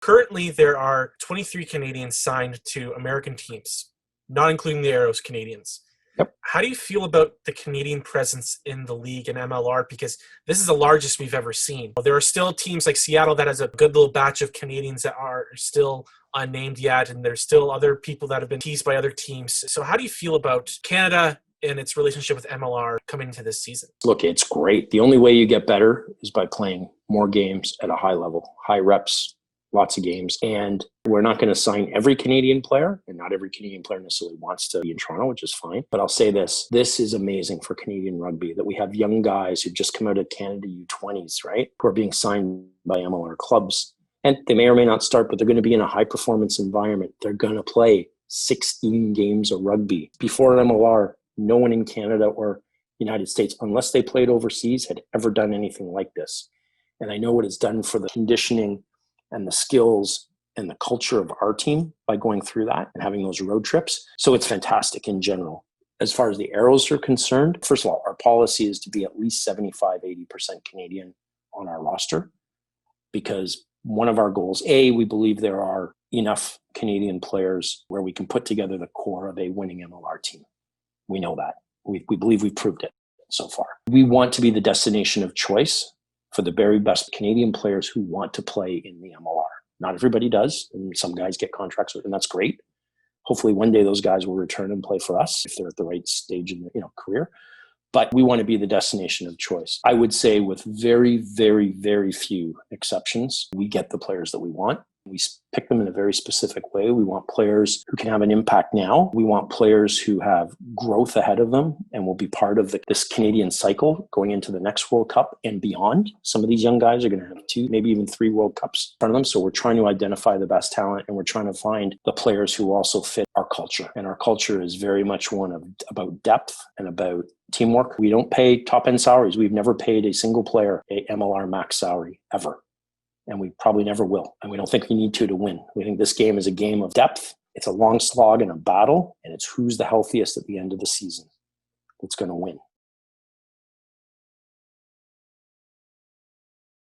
Currently, there are 23 Canadians signed to American teams, not including the Arrows Canadians. Yep. How do you feel about the Canadian presence in the league and MLR? Because this is the largest we've ever seen. There are still teams like Seattle that has a good little batch of Canadians that are still unnamed yet, and there's still other people that have been teased by other teams. So how do you feel about Canada and its relationship with MLR coming into this season? Look, it's great. The only way you get better is by playing more games at a high level, high reps, lots of games. And we're not going to sign every Canadian player, and not every Canadian player necessarily wants to be in Toronto, which is fine. But I'll say this is amazing for Canadian rugby, that we have young guys who've just come out of Canada U20s, right? Who are being signed by MLR clubs. And they may or may not start, but they're going to be in a high performance environment. They're going to play 16 games of rugby. Before MLR, no one in Canada or United States, unless they played overseas, had ever done anything like this. And I know what it's done for the conditioning and the skills and the culture of our team by going through that and having those road trips. So it's fantastic in general. As far as the Arrows are concerned, first of all, our policy is to be at least 75-80% Canadian on our roster, because one of our goals, we believe there are enough Canadian players where we can put together the core of a winning MLR team. We know that. We believe we've proved it so far. We want to be the destination of choice for the very best Canadian players who want to play in the MLR. Not everybody does, and some guys get contracts, and that's great. Hopefully one day those guys will return and play for us if they're at the right stage in their career. But we want to be the destination of choice. I would say with very, very, very few exceptions, we get the players that we want. We pick them in a very specific way. We want players who can have an impact now. We want players who have growth ahead of them and will be part of this Canadian cycle going into the next World Cup and beyond. Some of these young guys are going to have 2, maybe even 3 World Cups in front of them. So we're trying to identify the best talent, and we're trying to find the players who also fit our culture. And our culture is very much one about depth and about teamwork. We don't pay top-end salaries. We've never paid a single player a MLR max salary ever. And we probably never will. And we don't think we need to win. We think this game is a game of depth. It's a long slog and a battle, and it's who's the healthiest at the end of the season that's going to win.